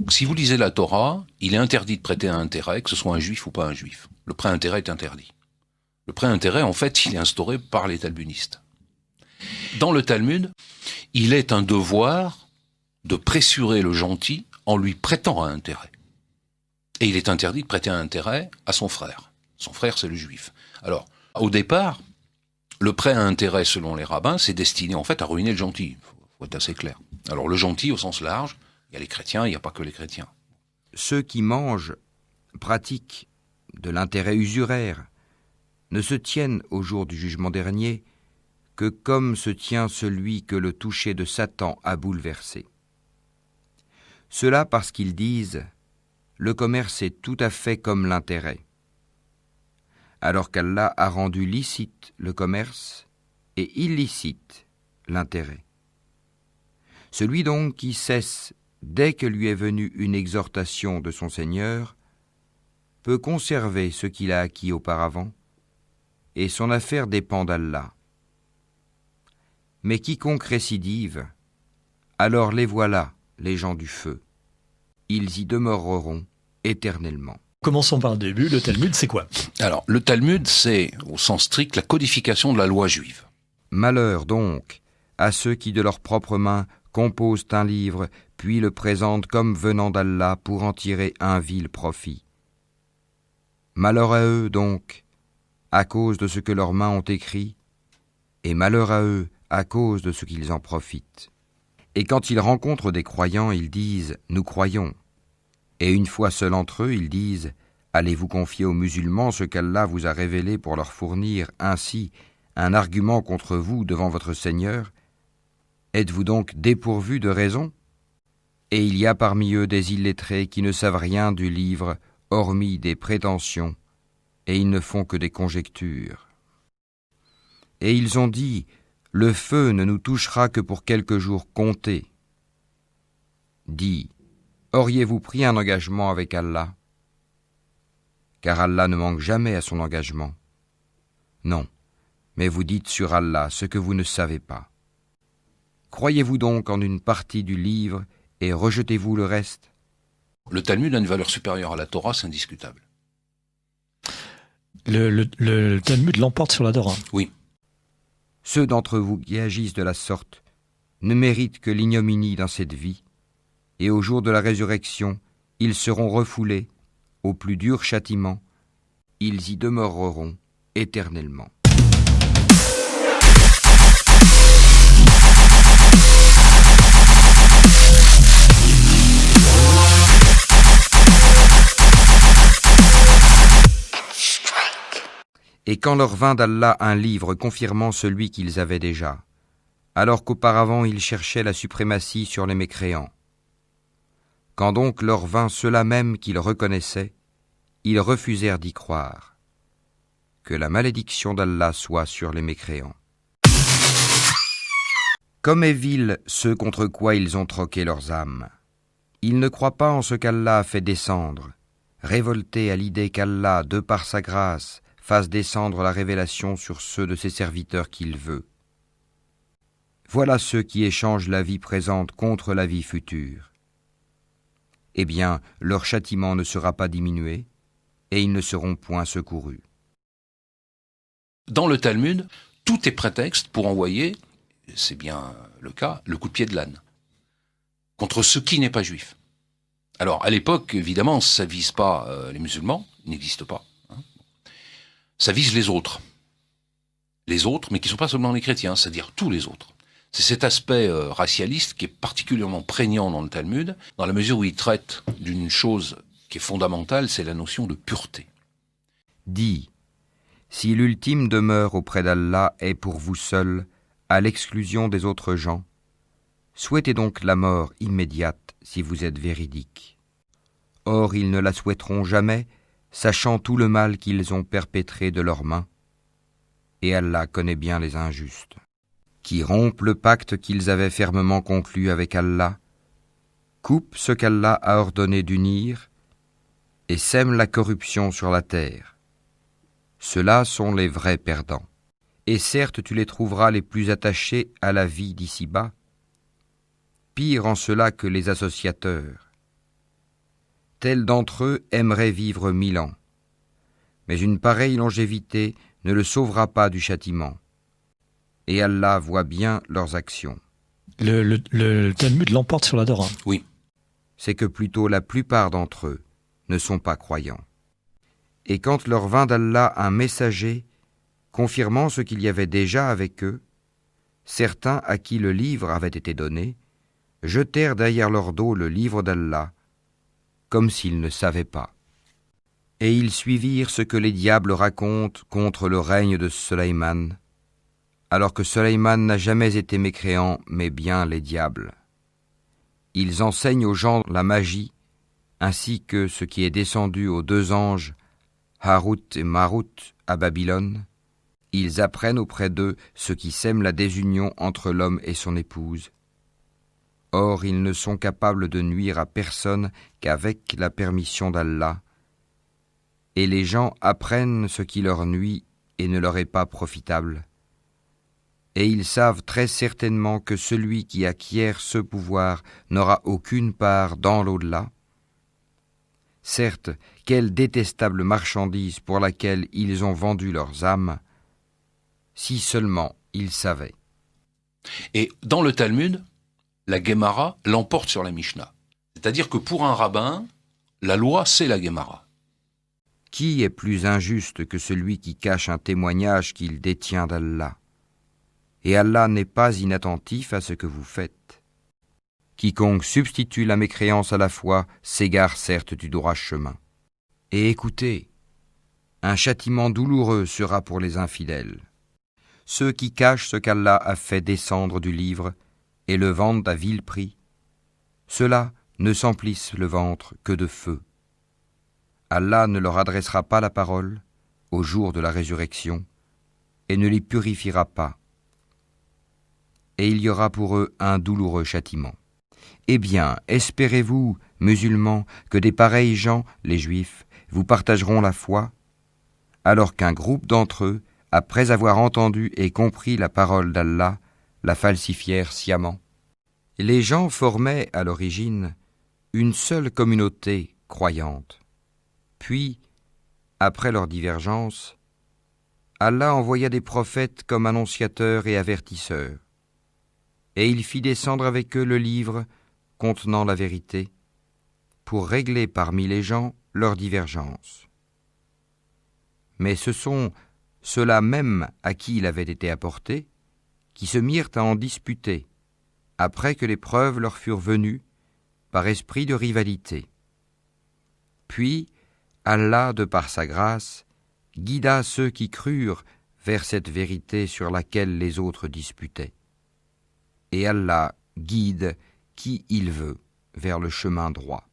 Si vous lisez la Torah, il est interdit de prêter un intérêt, que ce soit un juif ou pas un juif. Le prêt-intérêt est interdit. Le prêt-intérêt, en fait, il est instauré par les talmudistes. Dans le Talmud, il est un devoir de pressurer le gentil en lui prêtant un intérêt. Et il est interdit de prêter un intérêt à son frère. Son frère, c'est le juif. Alors, au départ, le prêt à intérêt, selon les rabbins, c'est destiné en fait à ruiner le gentil. Faut être assez clair. Alors, le gentil, au sens large, il y a les chrétiens, il n'y a pas que les chrétiens. Ceux qui mangent, pratiquent de l'intérêt usuraire, ne se tiennent au jour du jugement dernier que comme se tient celui que le toucher de Satan a bouleversé. Cela parce qu'ils disent « Le commerce est tout à fait comme l'intérêt », alors qu'Allah a rendu licite le commerce et illicite l'intérêt. Celui donc qui cesse dès que lui est venue une exhortation de son Seigneur peut conserver ce qu'il a acquis auparavant, et son affaire dépend d'Allah. Mais quiconque récidive, alors les voilà, les gens du feu. Ils y demeureront éternellement. Commençons par le début. Le Talmud, c'est quoi? Alors, le Talmud, c'est, au sens strict, la codification de la loi juive. Malheur donc à ceux qui de leurs propres mains composent un livre, puis le présentent comme venant d'Allah pour en tirer un vil profit. Malheur à eux donc, à cause de ce que leurs mains ont écrit, et malheur à eux à cause de ce qu'ils en profitent. Et quand ils rencontrent des croyants, ils disent « Nous croyons ». Et une fois seuls entre eux, ils disent « Allez-vous confier aux musulmans ce qu'Allah vous a révélé pour leur fournir ainsi un argument contre vous devant votre Seigneur ? Êtes-vous donc dépourvus de raison ? Et il y a parmi eux des illettrés qui ne savent rien du livre, hormis des prétentions, et ils ne font que des conjectures. Et ils ont dit « Le feu ne nous touchera que pour quelques jours comptés. » Dis, auriez-vous pris un engagement avec Allah ? Car Allah ne manque jamais à son engagement. Non, mais vous dites sur Allah ce que vous ne savez pas. Croyez-vous donc en une partie du livre et rejetez-vous le reste ? Le Talmud a une valeur supérieure à la Torah, c'est indiscutable. Le Talmud l'emporte sur la Torah. Oui. Ceux d'entre vous qui agissent de la sorte ne méritent que l'ignominie dans cette vie, et au jour de la résurrection, ils seront refoulés au plus dur châtiment, ils y demeureront éternellement. Et quand leur vint d'Allah un livre confirmant celui qu'ils avaient déjà, alors qu'auparavant ils cherchaient la suprématie sur les mécréants. Quand donc leur vint ceux-là même qu'ils reconnaissaient, ils refusèrent d'y croire. Que la malédiction d'Allah soit sur les mécréants. Comme est vil ceux contre quoi ils ont troqué leurs âmes. Ils ne croient pas en ce qu'Allah a fait descendre, révoltés à l'idée qu'Allah, de par sa grâce, fasse descendre la révélation sur ceux de ses serviteurs qu'il veut. Voilà ceux qui échangent la vie présente contre la vie future. Eh bien, leur châtiment ne sera pas diminué, et ils ne seront point secourus. Dans le Talmud, tout est prétexte pour envoyer, c'est bien le cas, le coup de pied de l'âne, contre ce qui n'est pas juif. Alors, à l'époque, évidemment, ça ne vise pas les musulmans, ils n'existent pas. Ça vise les autres, mais qui ne sont pas seulement les chrétiens, c'est-à-dire tous les autres. C'est cet aspect racialiste qui est particulièrement prégnant dans le Talmud, dans la mesure où il traite d'une chose qui est fondamentale, c'est la notion de pureté. Dis, si l'ultime demeure auprès d'Allah est pour vous seul, à l'exclusion des autres gens, souhaitez donc la mort immédiate si vous êtes véridique. Or ils ne la souhaiteront jamais, sachant tout le mal qu'ils ont perpétré de leurs mains, et Allah connaît bien les injustes, qui rompent le pacte qu'ils avaient fermement conclu avec Allah, coupent ce qu'Allah a ordonné d'unir, et sèment la corruption sur la terre. Ceux-là sont les vrais perdants. Et certes, tu les trouveras les plus attachés à la vie d'ici-bas, pire en cela que les associateurs. Tel d'entre eux aimerait vivre 1000 ans. Mais une pareille longévité ne le sauvera pas du châtiment. Et Allah voit bien leurs actions. Le Talmud l'emporte sur la Torah. Oui. C'est que plutôt la plupart d'entre eux ne sont pas croyants. Et quand leur vint d'Allah un messager, confirmant ce qu'il y avait déjà avec eux, certains à qui le livre avait été donné, jetèrent derrière leur dos le livre d'Allah, comme s'ils ne savaient pas. Et ils suivirent ce que les diables racontent contre le règne de Sulayman, alors que Sulayman n'a jamais été mécréant, mais bien les diables. Ils enseignent aux gens la magie, ainsi que ce qui est descendu aux 2 anges, Harut et Marut, à Babylone. Ils apprennent auprès d'eux ce qui sème la désunion entre l'homme et son épouse. Or, ils ne sont capables de nuire à personne qu'avec la permission d'Allah, et les gens apprennent ce qui leur nuit et ne leur est pas profitable. Et ils savent très certainement que celui qui acquiert ce pouvoir n'aura aucune part dans l'au-delà. Certes, quelle détestable marchandise pour laquelle ils ont vendu leurs âmes, si seulement ils savaient. Et dans le Talmud, la Guémara l'emporte sur la Mishnah. C'est-à-dire que pour un rabbin, la loi, c'est la Guémara. Qui est plus injuste que celui qui cache un témoignage qu'il détient d'Allah? Et Allah n'est pas inattentif à ce que vous faites. Quiconque substitue la mécréance à la foi s'égare certes du droit chemin. Et écoutez, un châtiment douloureux sera pour les infidèles. Ceux qui cachent ce qu'Allah a fait descendre du livre et le vendent à vil prix, ceux-là ne s'emplissent le ventre que de feu. Allah ne leur adressera pas la parole au jour de la résurrection et ne les purifiera pas. Et il y aura pour eux un douloureux châtiment. Eh bien, espérez-vous, musulmans, que des pareils gens, les Juifs, vous partageront la foi, alors qu'un groupe d'entre eux, après avoir entendu et compris la parole d'Allah, la falsifièrent sciemment. Les gens formaient, à l'origine, une seule communauté croyante. Puis, après leur divergence, Allah envoya des prophètes comme annonciateurs et avertisseurs, et il fit descendre avec eux le livre contenant la vérité, pour régler parmi les gens leurs divergences. Mais ce sont ceux-là même à qui il avait été apporté, qui se mirent à en disputer, après que les preuves leur furent venues, par esprit de rivalité. Puis, Allah, de par sa grâce, guida ceux qui crurent vers cette vérité sur laquelle les autres disputaient. Et Allah guide qui il veut vers le chemin droit.